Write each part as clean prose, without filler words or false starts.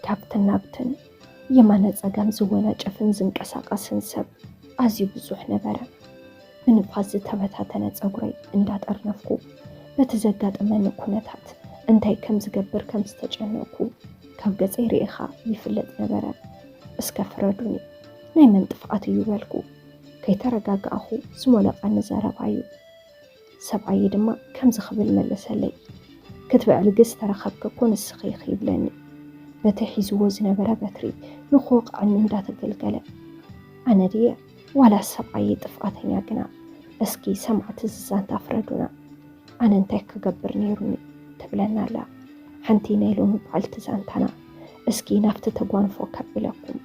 ካብትን ናብትን የማነ ጸጋም ዝወና ጨፍን ዝንቀሳቀስን ሰብ ኣዝዩ ብዙሕ ነበረ። ብንፋስ ዝተበታተነ ጸጉረይ እንዳጠርነፍኩ በተዘጋጠመኒ ኩነታት እንታይ ከም ዝገብር ከም ዝተጨነኩ ካብ ገጸይ ርኢኻ ይፍለጥ ነበረ። እስከ ፍረዱኒ ናይ መን ጥፍኣት እዩ በልኩ ከይተረጋግኣኹ ዝሞለቐኒ ዘረባዩ። ሰብኣይ ድማ ከም ዝኽብል መለሰለይ ክትበዕልግስ ተረኸብክ እኮ ንስኺ ይብለኒ። በቲ ሒዝዎ ዝነበረ በትሪ ንኽወቕዓኒ እንዳተገልገለ ኣነ ድየ ዋላ ሰብኣይ ጥፍኣተኛ ግና እስኪ ሰማዕቲ ዝዛንታ ፍረዱና ኣነ እንታይ ክገብር ነይሩኒ ትብለና ኣላ ሓንቲ ናይ ሎሚ በዓልቲ ዛንታና። እስኪ ናፍቲ ተጓንፎ ከብለኩም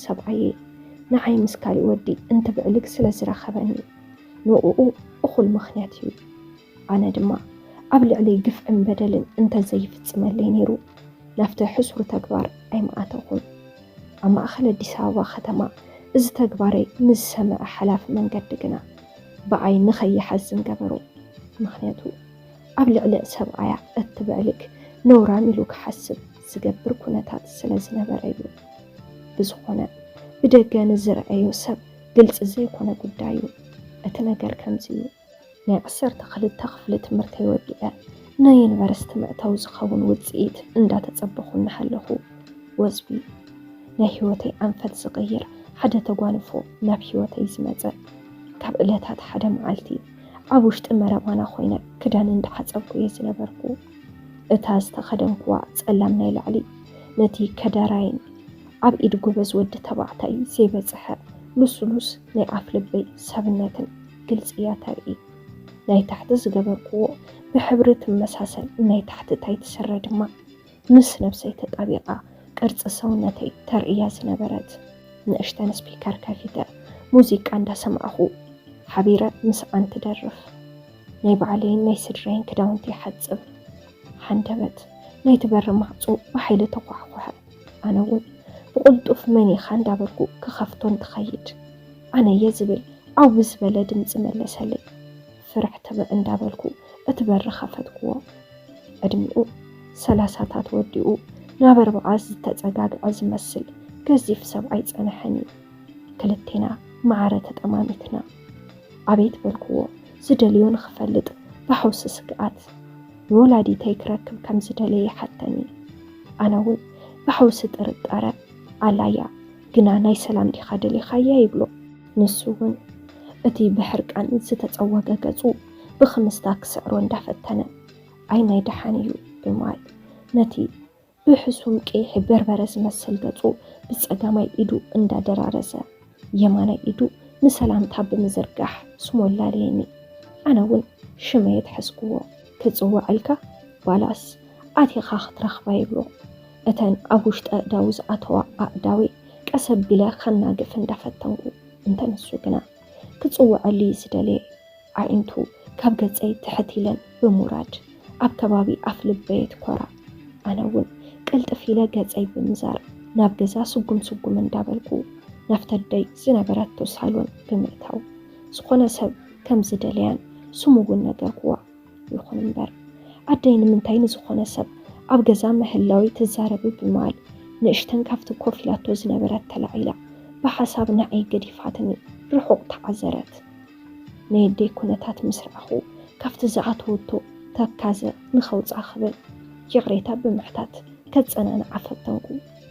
ሰብኣይ ንዓይ ምስ ካሊእ ወዲ እንትብዕልግ ስለ ዝረኸበኒ ንኡኡ እኹል ምኽንያት እዩ። ኣነ ድማ ኣብ ልዕሊ ግፍዕን በደልን እንተዘይፍጽመለይ ነይሩ ናፍቲ ሕሱር ተግባር ኣይመኣተኹን። ኣብ ማእኸል ኣዲስ ኣበባ ከተማ እዚ ተግባረይ ንዝሰምዐ ሓላፊ መንገዲ ግና ብዓይ ንኸይሓዝን ገበሮ። ምኽንያቱ ኣብ ልዕሊ ሰብኣያ እትብዕልግ ነውራን ኢሉ ክሓስብ ዝገብር ኩነታት ስለ ዝነበረ እዩ። ብዝኾነ ብደገ ንዝረአዮ ሰብ ግልፂ ዘይኮነ ጉዳዩ እቲ ነገር ከምዚ እዩ። ናይ 12 ክፍሊ ትምህርቲ ወዲአ ናይ ዩኒቨርስቲ መእተዊ ዝኸውን ውፅኢት እንዳተጸበኹ እናሃለኹ ወዝቢ ናይ ህይወተይ ኣንፈት ዝቕይር ሓደ ተጓንፎ ናብ ህይወተይ ዝመፀ። ካብ ዕለታት ሓደ መዓልቲ ኣብ ውሽጢ መረባና ኮይነ ክዳን እንዳሓፀብኩ እየ ዝነበርኩ። እታ ዝተኸደንኩዋ ጸላም ናይ ላዕሊ ነቲ ከዳራይን ኣብ ኢድ ጎበዝ ወዲ ተባዕታይ ዘይበፅሐ ሉስሉስ ናይ ኣፍ ልበይ ሰብነትን ግልፂ እያ ተርኢ። ናይ ታሕቲ ዝገበርክዎ ብሕብሪ ትመሳሰል ናይ ታሕቲ ታይት ስረ ድማ ምስ ነብሰይ ተጣቢቓ ቅርፂ ሰውነተይ ተርእያ ዝነበረት። ንእሽተን ስፒከር ከፊተ ሙዚቃ እንዳሰማዕኹ ሓቢረ ምስ ኣንቲ ደርፍ ናይ ባዕለይን ናይ ስድረይን ክዳውንቲ ሓፅብ ሓንደበት ናይቲ በሪ ማዕፁ ብሓይሊ ተኳሕኩሐ። ኣነ እውን ብቕልጡፍ መኒኻ እንዳበልኩ ክኸፍቶን ትኸይድ ኣነ እየ ዝብል ዓው ዝበለ ድምፂ መለሰለይ። ፍርሕ ትብዕ እንዳበልኩ እቲ በሪ ኸፈትክዎ። ዕድሚኡ 30ታት ወዲኡ ናብ 40 ዝተጸጋግዐ ዝመስል ገዚፍ ሰብኣይ ጸንሐኒ። ክልቴና ማዕረ ተጠማሚትና ኣቤት በልክዎ ዝደልዮ ንኽፈልጥ ብሓውሲ ስግኣት ንወላዲተይ ክረክብ ከም ዝደለየ ሓተኒ። ኣነ እውን ብሓውሲ ጥርጣረ ኣላያ ግና ናይ ሰላም ዲኻ ደሊኻያ ይብሎ። ንሱ እውን እቲ ብሕርቃን ዝተጸወገ ገጹ ብኽምስታ ክስዕሮ እንዳፈተነ ኣይ ናይ ደሓን እዩ ብማል ነቲ ብሕሱም ቄሕ በርበረ ዝመስል ገጹ ብጸጋማይ ኢዱ እንዳደራረሰ የማናይ ኢዱ ንሰላምታ ብምዝርጋሕ ስሞላለየኒ። ኣነ እውን ሽመየት ሕስክዎ ክጽዋዕ ኢልካ ባላስ ኣቲኻ ክትረኽባ ይብሎ። እተን ኣብ ውሽጢ ኣእዳው ዝኣተዋ ኣእዳዊ ቀሰቢለ ከናግፍ እንዳፈተንኩ እንተንሱ ግና ክጽዋዕሊ ዝደለየ ኣዒንቱ ካብ ገጸይ ትሕቲለን ብሙራድ ኣብ ከባቢ ኣፍ ልበየት ኮራ። ኣነ እውን ቅልጥፍ ኢለ ገጸይ ብምዛር ናብ ገዛ ስጉም እንዳበልኩ ናፍተደይ ዝነበረቶ ሳሎን ብምእታው ዝኾነ ሰብ ከም ዝደለያን ስሙውን ነገርክዋ። ይኹን እምበር ኣደይ ንምንታይ ንዝኾነ ሰብ ኣብ ገዛ ምህላዊ ትዛረብ ብማል ንእሽተን ካብቲ ኮፍ ኢላቶ ዝነበረት ተላዒላ ብሓሳብ ንዓይ ገዲፋትኒ ርሑቕ ተዓዘረት። ናይ ኣደይ ኩነታት ምስ ረኣኹ ካብቲ ዝኣተወቶ ተካዘ ንኸውፃ ክብል ይቕሬታ ብምሕታት ከጸናንዓ ፈተንኩ።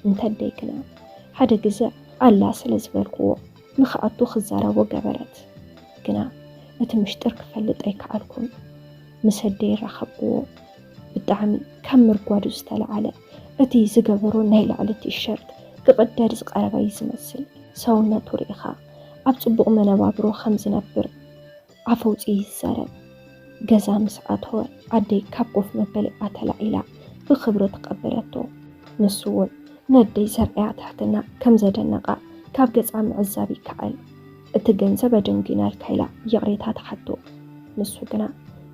እንተደይ ግና ሓደ ግዜ ኣላ ስለ ዝበልክዎ ንኽኣቱ ክዛረቦ ገበረት። ግና እቲ ምሽጥር ክፈልጥ ኣይከኣልኩን። ምስ ኣደይ ረኸብክዎ ብጣዕሚ ካብ ምርጓዱ ዝተለዓለ እቲ ዝገበሮ ናይ ላዕሊ ቲሸርት ክቕደድ ዝቐረበይ ዝመስል ሰውነቱ ርኢኻ ኣብ ጽቡቕ መነባብሮ ከም ዝነብር ኣፈውፂ ይዛረብ። ገዛ ምስ ኣተወ ኣደይ ካብ ኮፍ መበሊኣ ተላዒላ ብኽብሪ ተቐበለቶ። ንሱ እውን ነደይ ዘርአያ ትሕትና ከም ዘደነቓ ካብ ገጻ ምዕዛብ ይከኣል። እቲ ገንዘብ ኣደንጊናል ካይላ ይቕሬታ ተሓቶ። ንሱ ግና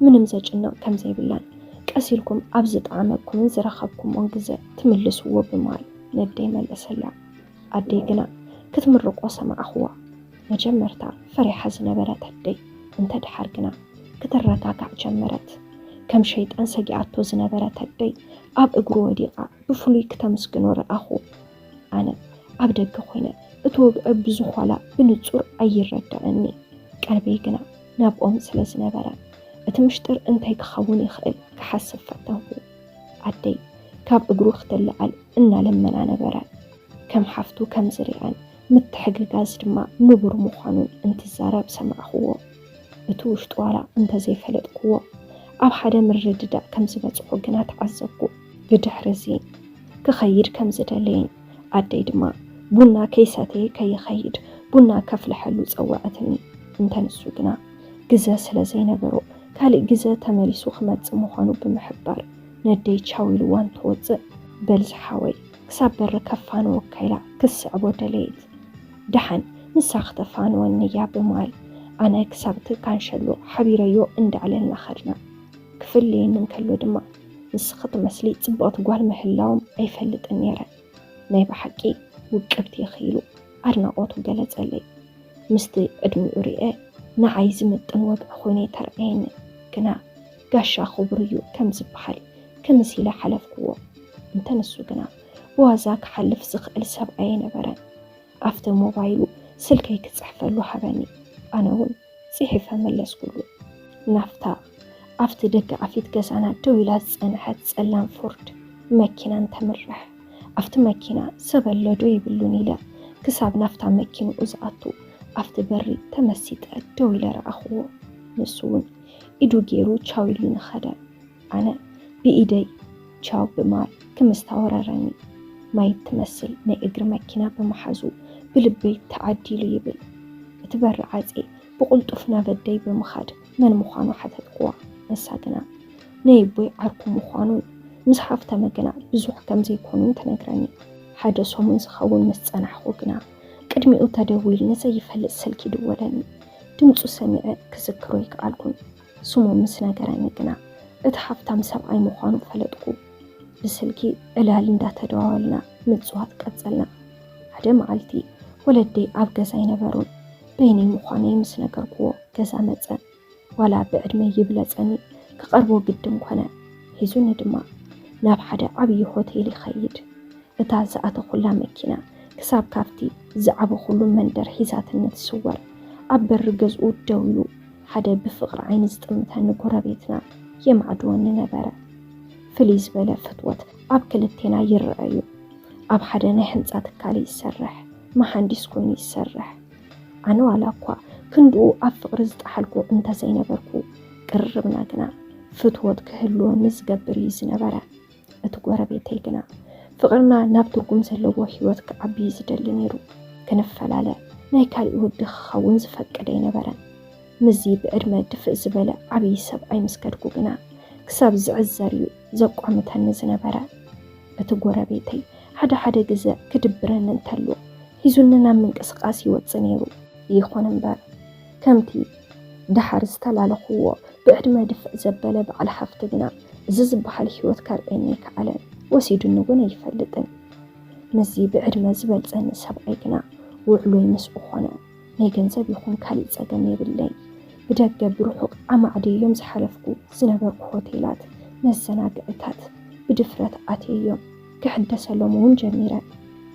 ምንም ዘጭንቕ ከም ዘይብላን ቀሲልኩም ኣብ ዝጣዕመኩምን ዝረኸብኩሞን ግዜ ትምልስዎ ብማል ነደይ መለሰላ። ኣደይ ግና ክትምርቆ ሰማዕኽዋ። መጀመርታ ፈሪሓ ዝነበረት ኣደይ እንተድሓር ግና ክትረጋጋዕ ጀመረት። كم شيطان سجعته زنبرة تدي أب أجرو وديقة بفلوي كتمسكنو رأخو أنا أبدك خوينا أتوب بزخولا بنتصور أي ردأني قلبي جنا ناب سلز نبرة أتمشتر أنتي كخوني خيل كحسب فتنه عدي كاب أجرو اختلقل إنا لما أنا نبرة كم حفتو كم زريعان متحقق دما نبر مخانون انت الزارب سمعخو بتوش طوالا انت زي فلت قوة أب حدا من رددا كم زبط حقنا تعزبو بدحر زين كخير كم زدالين عدي دما بنا كيساتي كي خير بنا كفل حلو زوعتني انت نسوقنا جزا سلازي نبرو كالي جزا تماليسو خمات مخانو بمحبار ندي تشاوي لوان توزق بلز حاوي كسابر كفانو وكيلا كسعبو دليت دحن نساخت فانو النياب ماي أنا كسبت كان شلو حبيريو اند على النخرنا كفلي ننكلو دما نسخت مسلي تبقى قوال محلاوم أي فلت النيرة نايب حكي وكبت يخيلو أرنا أوتو قلت علي مستي أدمي أريئة نعايز متن وقع خوني ترعين كنا قاشا خبريو كم زبحالي كم سيلا حلف قوة انت نسوقنا وازاك حلف زخ السب عين بران أفت موبايلو سلكي كتصحفلو حباني أنا ون صحفة ملس كله نفتا أفت دق عفيت قسانا دويلات أنحت سألان فورد مكينة تمرح أفت مكينة سبل لدوي باللونيلا كساب نفتا مكينة أزعطو أفت بري تمسيت دويلا رأخوه نسون إدو جيرو تشاويلو نخدا أنا بإيدي تشاو بمال كمستوررني ما يتمثل ناي اجر مكينة بمحازو بلبي تعدي لي يبل بتبرع عزي بقلطفنا بدي بمخاد من مخانو حتى قوة نساقنا ناي بوي عرقو مخانو مزحف تمقنا بزوح كم زي كونو تنقراني حاجة سومن زخون نسانا حقوقنا قدمي أتدويل نزي فلت سلكي دولاني دمتو سميع كذكرو يكالكون سومو مسنا قراني قنا اتحف تام سبعي مخانو فلتقو بسلكي إلال ندا تدوالنا متزوات قتلنا هذا معلتي ولدي عب قزاي نبرون بيني مخاني مسنا قرقو قزا متزن ولا بعد ما يبلزني كقربو قدم كنا هزون دما ناب حدا عبي هوتيلي خيد اتا زعات خلا مكينا كساب كافتي زعبو خلو مندر حيزات النتسور عبر قزقو الدولو حدا بفقر عين زتمتان قرابيتنا يمعدون نبرا فليز بلا فتوت أب كلتنا يرأيو أب حدا نحنزات كالي يسرح ما حنديس كوني يسرح أنا على قوا كندو أب فقرزت حلقو انت زي نبركو قربنا قنا فتوت كهلو نزقبر يزنبرا اتقوار بيتي قنا فقرنا نابتركم سلو وحيوت كعبي زدل نيرو كنفلالا نايكالي ودخ خونز فكدي نبرا مزي بأرما دفء زبالا عبي سب أي مسكركو قنا كساب زعزاريو زقو عمتان نزنبرا اتقوار بيتي حدا جزاء كدبرن ننتلو هزوننا من قسقاسي واتسنيرو يخون انبار كمتي دحر استلالخو بعد ما دفع زبالة بعلى حفتقنا زز بحال حيوت كارئنيك على وسيدو نقونا يفلتن مزي بعد ما زبال زن سبعيقنا وعلوي مسؤخونا نيقن زب يخون كالي زاقمي بالليل بداقة بروحك عما عدي يوم زحلفكو زنبرك هوتيلات نزنا قعتات بدفرات عتي يوم كحدة سلومون جميرة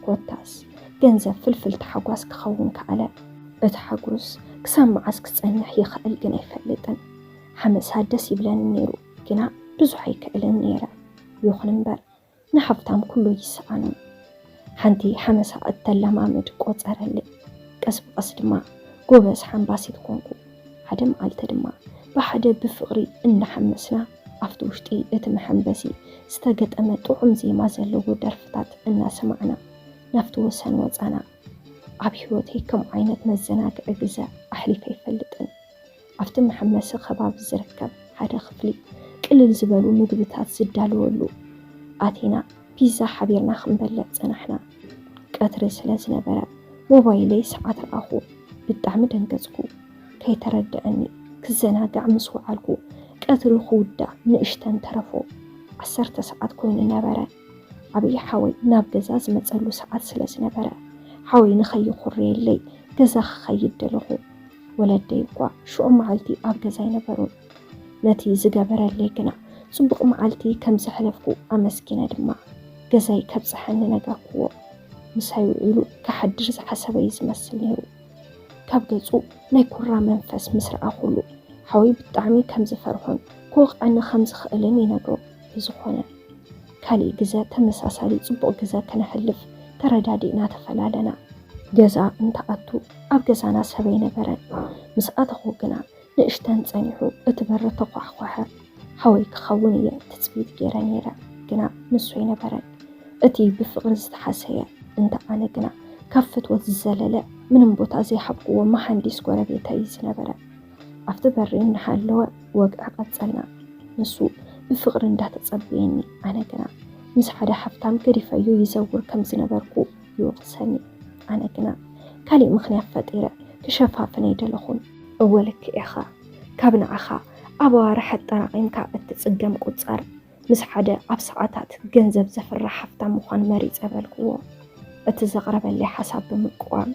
كوتاس جنزب فلفل تحقواس كخونك على اتحقوس كسام معاسك تسأنح يخأل جنا يفلتن حمس هادس يبلان النيرو جنا بزحي كأل النيرة يخنن بار نحفتام كله يسعانون حنتي حمس أتلا مامد قوت أرهلي كسب قصد ما قوبس حنباسي تكونكو حدم عالت دما بحدا بفقري إن حمسنا أفتوشتي اتمحنبسي استقد أمتو عمزي ما زلو درفتات إنا سمعنا نفتو سنوات أنا عبيوتي كم عينت مزناك أجزاء أحلف يفلتن عفت محمس خباب الزركب حدا خفلي كل الزبالو مقبتات زدالو ولو آتينا بيزا حبيرنا خنبلت نحنا كاتر سلازنا برا موبايلي ساعات الأخو بالدعم دنقزكو كي تردأني كزنا دعم سوعالكو كاتر الخودة نقشتن ترفو 10 ساعات كويننا برا عبي حاوي ناب قزاز متسلو ساعات سلازنا برا حاوي نخي خري اللي قزا خيد دلغو ولدي قوا شو معلتي أب قزاي نبرون ነቲ ዝገበረለይ ግና ጽቡቕ መዓልቲ ከም ዘሕለፍኩ ኣመስኪነ ድማ ገዛይ ከብጽሐኒ ነጋክዎ ምሳይ ውዒሉ ክሓድር ዝሓሰበይ ዝመስል ነይሩ ካብ ገጹ ናይ ኩራ መንፈስ ምስ ረኣኹሉ ሓወይ ብጣዕሚ ከም ዝፈርሖን ክወቕዐኒ ከም ዝኽእልን ይነግሮ ብዝኾነ ካልእ ግዜ ተመሳሳሊ ጽቡቕ ግዜ ከነሕልፍ ተረዳዲእና ተፈላለና ገዛ እንተኣቱ ኣብ ገዛና ሰበይ ነበረን ምስ ኣተኹ ግና ንእሽተን ጸኒሑ እቲ በሪ ተኳሕኳሐ ሓወይ ክኸውን እየ ትጽቢት ገይረ ነይረ ግና ንሱ ይነበረን እቲ ብፍቕሪ ዝተሓሰየ እንተ ኣነ ግና ካብ ፍትወት ዝዘለለ ምንም ቦታ ዘይሓብቅዎ መሃንዲስ ጎረቤተይ ዝነበረ ኣብቲ በሪ እናሃለወ ወግዕ ቀጸልና ንሱ ብፍቕሪ እንዳተጸብየኒ ኣነ ግና ምስ ሓደ ሓፍታም ገዲፈዩ ይዘውር ከም ዝነበርኩ ይወቕሰኒ ኣነ ግና ካልእ ምኽንያት ፈጢረ ክሸፋፍነ ይደለኹን እወልክ ኢኻ ካብ ንዓኻ ኣብ ኣዋርሕ ኣጠራቒምካ እትጽገም ቁጻር ምስ ሓደ ኣብ ሰዓታት ገንዘብ ዘፍርሕ ሓፍታም ምዃን መሪጸ በልክዎ እቲ ዘቕረበለይ ሓሳብ ብምቁዋም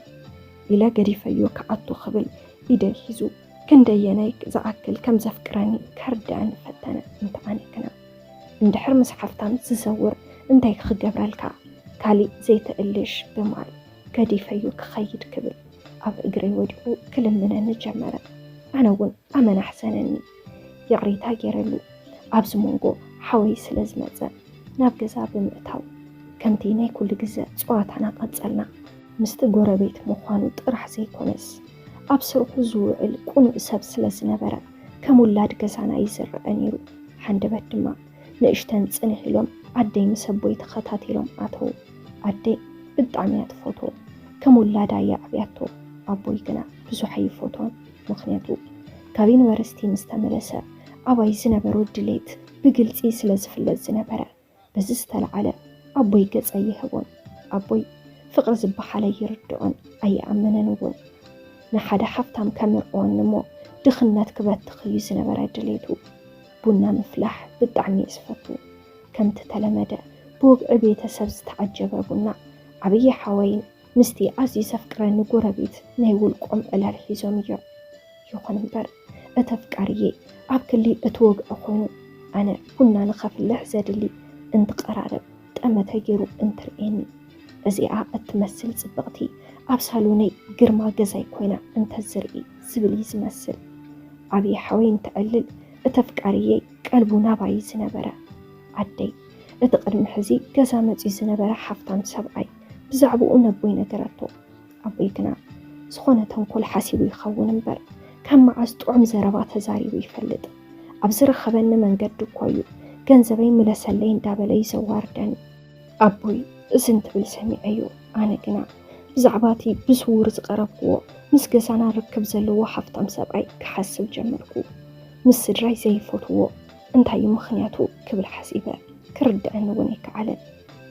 ኢለ ገዲፈዮ ክኣቱ ክብል ኢደይ ሒዙ ክንደየናይ ዝኣክል ከም ዘፍቅረኒ ከርድአን ፈተነ እንተ ኣነ ግና እንድሕር ምስ ሓፍታም ዝዘውር እንታይ ክገብረልካ ካልእ ዘይትእልሽ ብማል ገዲፈዩ ክኸይድ ክብል ኣብ እግሪ ወዲቁ ክልምነኒ ጀመረ ኣነ እውን ኣመናሕሰነኒ ይቕሪታ ገይረሉ ኣብዚ መንጎ ሓወይ ስለ ዝመፀ ናብ ገዛ ብምእታው ከምቲ ናይ ኩሉ ግዜ ፀዋታና ቀጸልና ምስቲ ጎረቤት ምዃኑ ጥራሕ ዘይኮነስ ኣብ ስርሑ ዝውዕል ቁኑዕ ሰብ ስለ ዝነበረ ከም ውላድ ገዛና ይዝርአ ነይሩ ሓንደበት ድማ ንእሽተን ጽንሕ ኢሎም ኣደይ ምስ ኣቦይ ተኸታቲሎም ኣተው ኣደይ ብጣዕሚ እያ ትፈትዎ ከም ውላዳ እያ ዓብያቶ ኣቦይ ግና ብዙሕ ኣይፈትዎን ምኽንያቱ ካብ ዩኒቨርስቲ ምስ ተመለሰ ኣባይ ዝነበሮ ድሌት ብግልፂ ስለ ዝፍለጥ ዝነበረ በዚ ዝተለዓለ ኣቦይ ገጸ ይህቦን ኣቦይ ፍቕሪ ዝበሓለ ይርድኦን ኣይኣመነን እውን ንሓደ ሓፍታም ከምርኦን እሞ ድኽነት ክበትኽ እዩ ዝነበረ ድሌቱ ቡና ምፍላሕ ብጣዕሚ ዝፈቱ ከምቲ ተለመደ ብውግዒ ቤተሰብ ዝተዓጀበ ቡና ዓብዪ ሓወይን ምስቲ ኣዝዩ ዘፍቅረኒ ጎረቤት ናይ ውልቆም ዕላል ሒዞም እዮም ይኹን እምበር እቲ ኣፍቃርዬ ኣብ ክሊ እቲ ወግዒ ኮይኑ ኣነ ቡና ንኸፍልሕ ዘድሊ እንትቀራረብ ጠመተ ገይሩ እንትርኤኒ እዚኣ እትመስል ጽብቕቲ ኣብ ሳሎነይ ግርማ ገዛይ ኮይና እንተዝርኢ ዝብል ዝመስል ዓብዪ ሓወይ እንትዕልል እቲ ኣፍቃርዬ ቀልቡ ናባይ ዝነበረ ኣደይ እቲ ቅድሚ ሕዚ ገዛ መፂኡ ዝነበረ ሓፍታም ሰብኣይ ብዛዕባኡ ነቦይ ነገረቶ ኣቦይ ግና ዝኾነ ተንኮል ሓሲቡ ይኸውን እምበር ከም መዓዝ ጥዑም ዘረባ ተዛሪቡ ይፈልጥ ኣብ ዝረኸበኒ መንገዲ እኮ እዩ ገንዘበይ ምለሰለይ እንዳበለ ይዘዋርደኒ ኣቦይ እዝን ትብል ሰሚዐዮ ኣነ ግና ብዛዕባቲ ብስውር ዝቐረብክዎ ምስ ገዛና ርክብ ዘለዎ ሓፍታም ሰብኣይ ክሓስብ ጀመርኩ ምስ ስድራይ ዘይፈትዎ እንታይ ምኽንያቱ ክብል ሓሲበ ክርድአኒ እውን ይከዓለን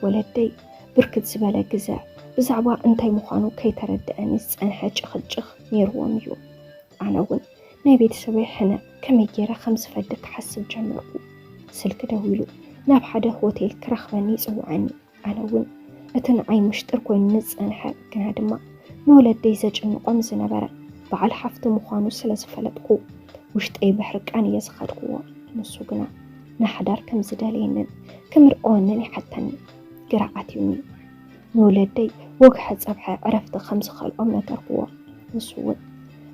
ወለደይ ብርክት ዝበለ ግዜ ብዛዕባ እንታይ ምዃኑ ከይተረድአኒ ዝጸንሐ ጭኽጭኽ ነይርዎም እዩ ኣነ እውን ናይ ቤተሰበይ ሕነ ከመይ ጌረ ከም ዝፈድግ ክሓስብ ጀመርኩ ስልኪ ደዊሉ ናብ ሓደ ሆቴል ክረኽበኒ ይጽውዓኒ ኣነ እውን እቲ ንዓይ ምሽጥር ኮይኑ ዝጸንሐ ግና ድማ ንወለደይ ዘጭንቆም ዝነበረ በዓል ሓፍቲ ምዃኑ ስለ ዝፈለጥኩ ውሽጠይ ብሕርቃን እየ ዝኸድክዎ ንሱ ግና ንሓዳር ከም ዝደለየንን ክምርኦንን ይሓተኒ ግራዓት እዩኒ ንወለደይ ወግሐ ፀብሐ ዕረፍቲ ከም ዝኸልኦም ነገርክዎ ንሱ እውን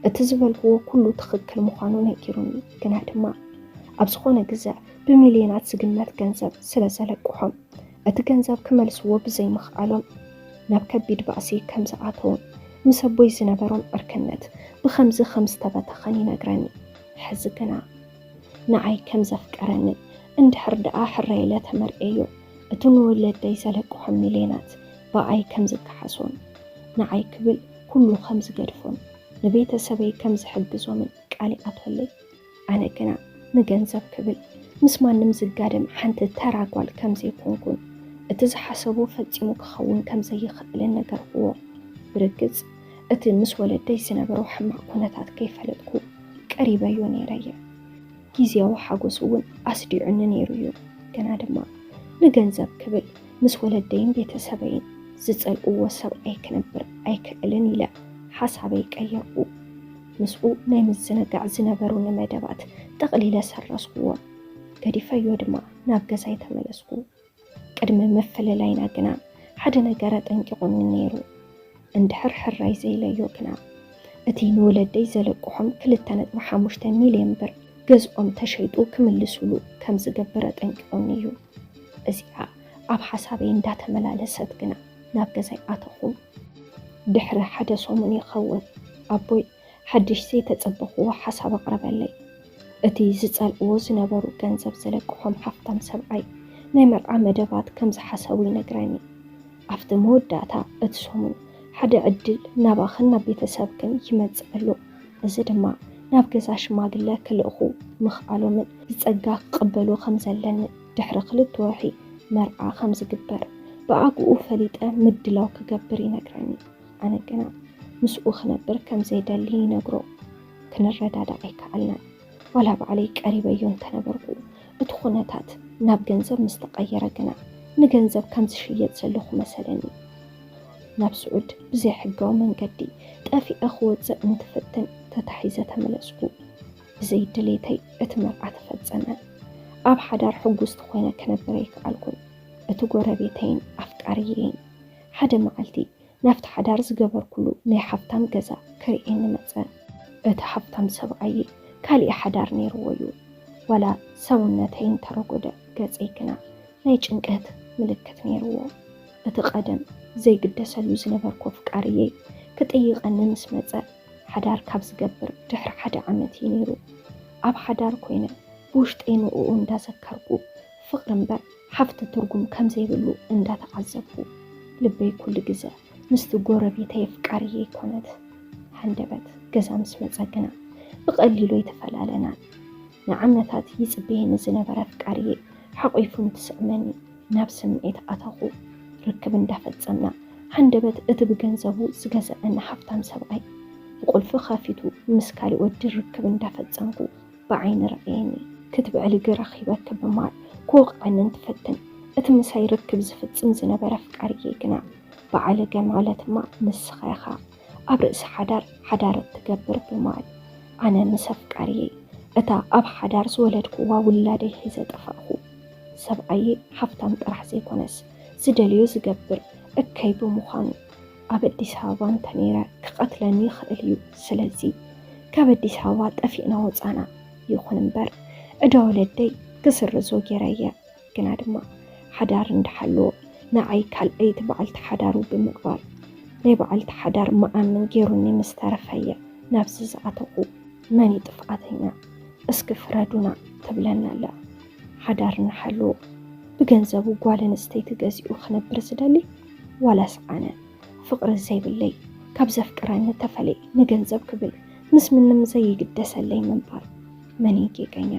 እቲ ዝበልክዎ ኩሉ ትኽክል ምዃኑ ነጊሩኒ ግና ድማ ኣብ ዝኾነ ግዜ ብሚልዮናት ዝግመት ገንዘብ ስለ ዘለቅሖም እቲ ገንዘብ ክመልስዎ ብዘይምኽኣሎም ናብ ከቢድ ባእሲ ከም ዝኣተውን ምስ ኣቦይ ዝነበሮም ዕርክነት ብኸምዚ ከም ዝተበተኸን ይነግረኒ ሕዚ ግና ንዓይ ከም ዘፍቀረንን እንድሕር ደኣ ሕረየለ ተመርኤዮ እቲ ንወለደይ ዘለቅሖም ሚልዮናት ብኣይ ከም ዝከሓሶን ንዓይ ክብል ኩሉ ከም ዝገድፎን ንቤተሰበይ ከም ዝሕግዞምን ቃል ኣትወለይ ኣነ ግና ንገንዘብ ክብል ምስ ማንም ዝጋደም ሓንቲ ተራጓል ከም ዘይኮንኩን እቲ ዝሓሰቡ ፈጺሙ ክኸውን ከም ዘይኽእልን ነገርክዎ ብርግጽ እቲ ምስ ወለደይ ዝነበሮ ሕማቕ ኩነታት ከይፈለጥኩ ቀሪበዮ ነይረየ ጊዜያዊ ሓጎስ እውን ኣስዲዑኒ ነይሩ እዩ ግና ድማ ንገንዘብ ክብል ምስ ወለደይን ቤተሰበይን ዝጸልእዎ ሰብኣይ ክነብር ኣይክእልን ኢለ ሓሳበይ ቀየርኩ ምስኡ ናይ ምዝንጋዕ ዝነበሩ ንመደባት ጠቕሊለ ሰረስኩዎ ገዲፈዮ ድማ ናብ ገዛይ ተመለስኩ ቅድሚ መፈለላይና ግና ሓደ ነገር ጠንቂቁኒ ነይሩ እንድሕር ሕራይ ዘይለዮ ግና እቲ ንወለደይ ዘለቅሖም 2.5 ሚልዮን ብር ገዝኦም ተሸይጡ ክምልስሉ ከም ዝገብረ ጠንቂቁኒ እዩ እዚኣ ኣብ ሓሳበይ እንዳተመላለሰት ግና ናብ ገዛይ ኣተኹ ድሕሪ ሓደ ሰሙን ይኸውን ኣቦይ ሓድሽ ዘይተጸበኽዎ ሓሳብ ኣቕረበለይ እቲ ዝጸልእዎ ዝነበሩ ገንዘብ ዘለቅሖም ሓፍታም ሰብኣይ ናይ መርዓ መደባት ከም ዝሓሰቡ ይነግረኒ ኣብቲ መወዳእታ እቲ ሰሙን ሓደ ዕድል ናባኽን ናብ ቤተሰብክን ይመጽእ ኣሎ እዚ ድማ ናብ ገዛ ሽማግለ ክልእኹ ምኽኣሎምን ብጸጋ ክቕበሉ ከም ዘለኒ ድሕሪ 2 ወርሒ መርዓ ከም ዝግበር ብኣግኡ ፈሊጠ ምድላው ክገብር ይነግረኒ ኣነ ግና ምስኡ ክነብር ከም ዘይደሊ ይነግሮ ክንረዳዳ ኣይከኣልናን ዋላ ባዕለይ ቀሪበዮ እንተነበርኩ እቲ ኩነታት ናብ ገንዘብ ምስ ተቐየረ ግና ንገንዘብ ከም ዝሽየጥ ዘለኹ መሰለኒ ናብ ስዑድ ብዘይ ሕጋዊ መንገዲ ጠፊአ ክወፅእ እንትፍትን ተታሒዘ ተመለስኩ ብዘይ ድሌተይ እቲ መርዓ ተፈጸመ ኣብ ሓዳር ሕጉስቲ ኮይነ ክነብር ኣይከኣልኩን እቲ ጎረቤተይን ኣፍቃሪየይን ሓደ መዓልቲ ናብቲ ሓዳር ዝገበርኩሉ ናይ ሓፍታም ገዛ ክርኤኒ መፀ እቲ ሓፍታም ሰብኣይ ካልእ ሓዳር ነይርዎ እዩ ዋላ ሰውነተይን ተረጎደ ገፀይ ግና ናይ ጭንቀት ምልክት ነይርዎ እቲ ቀደም ዘይግደሰሉ ዝነበርኩ ኣፍቃሪየይ ክጠይቐኒ ምስ መፀ ሓዳር ካብ ዝገብር ድሕሪ 1 ዓመት እዩ ነይሩ ኣብ ሓዳር ኮይነ ብውሽጠይ ንዕኡ እንዳዘከርኩ ፍቕሪ እምበር ሓፍቲ ትርጉም ከም ዘይብሉ እንዳተዓዘብኩ ልበይ ኩሉ ግዜ ምስቲ ጎረቤተይ ኣፍቃሪየይ ኮነት ሓንደበት ገዛ ምስ መፀ ግና ብቐሊሉ ይተፈላለናን ንዓመታት ይጽበየኒ ዝነበረ ኣፍቃሪየይ ሓቆይፉ ንትስዕመኒ ናብ ስምዒት ኣተኹ ርክብ እንዳፈጸምና ሓንደበት እቲ ብገንዘቡ ዝገዝአኒ ሓፍታም ሰብኣይ ብቁልፊ ከፊቱ ምስ ካልእ ወዲ ርክብ እንዳፈጸምኩ ብዓይኒ ረኣየኒ ክትብዕል ረኺበክ ብማል ክወቕዐኒ እንትፈትን እቲ ምሳይ ርክብ ዝፍጽም ዝነበረ ኣፍቃሪየይ ግና በዓለገ ማለትማ ንስኻ ኢኻ ኣብ ርእሲ ሓዳር እትገብር ብማል ኣነ ምስ ኣፍቃሪየይ እታ ኣብ ሓዳር ዝወለድኩዋ ውላደይ ሒዘ ጠፋእኹ ሰብኣይ ሓፍታም ጥራሕ ዘይኮነስ ዝደልዮ ዝገብር እከይ ብምዃኑ ኣብ ኣዲስ ኣበባ እንተነይረ ክቐትለኒ ይኽእል እዩ ስለዚ ካብ ኣዲስ ኣበባ ጠፊእና ወፃና ይኹን እምበር ዕዳ ወለደይ ክስርዞ ገይረየ ግና ድማ ሓዳር እንዳሓለዎ ንዓይ ካልአይቲ በዓልቲ ሓዳሩ ብምግባር ናይ በዓልቲ ሓዳር መኣምን ገይሩኒ ምስ ተረፈየ ናብዚ ዝኣተኹ መን ጥፍኣተኛ እስኪ ፍረዱና ትብለና ኣላ ሓዳር እንዳሓለዎ ብገንዘቡ ጓል ኣንስተይቲ ገዚኡ ክነብር ዝደሊ ዋላስ ኣነ ፍቕሪ ዘይብለይ ካብ ዘፍቅረኒ ተፈለይ ንገንዘብ ክብል ምስ ምንም ዘይግደሰለይ ምንባር መን ይጌገኛ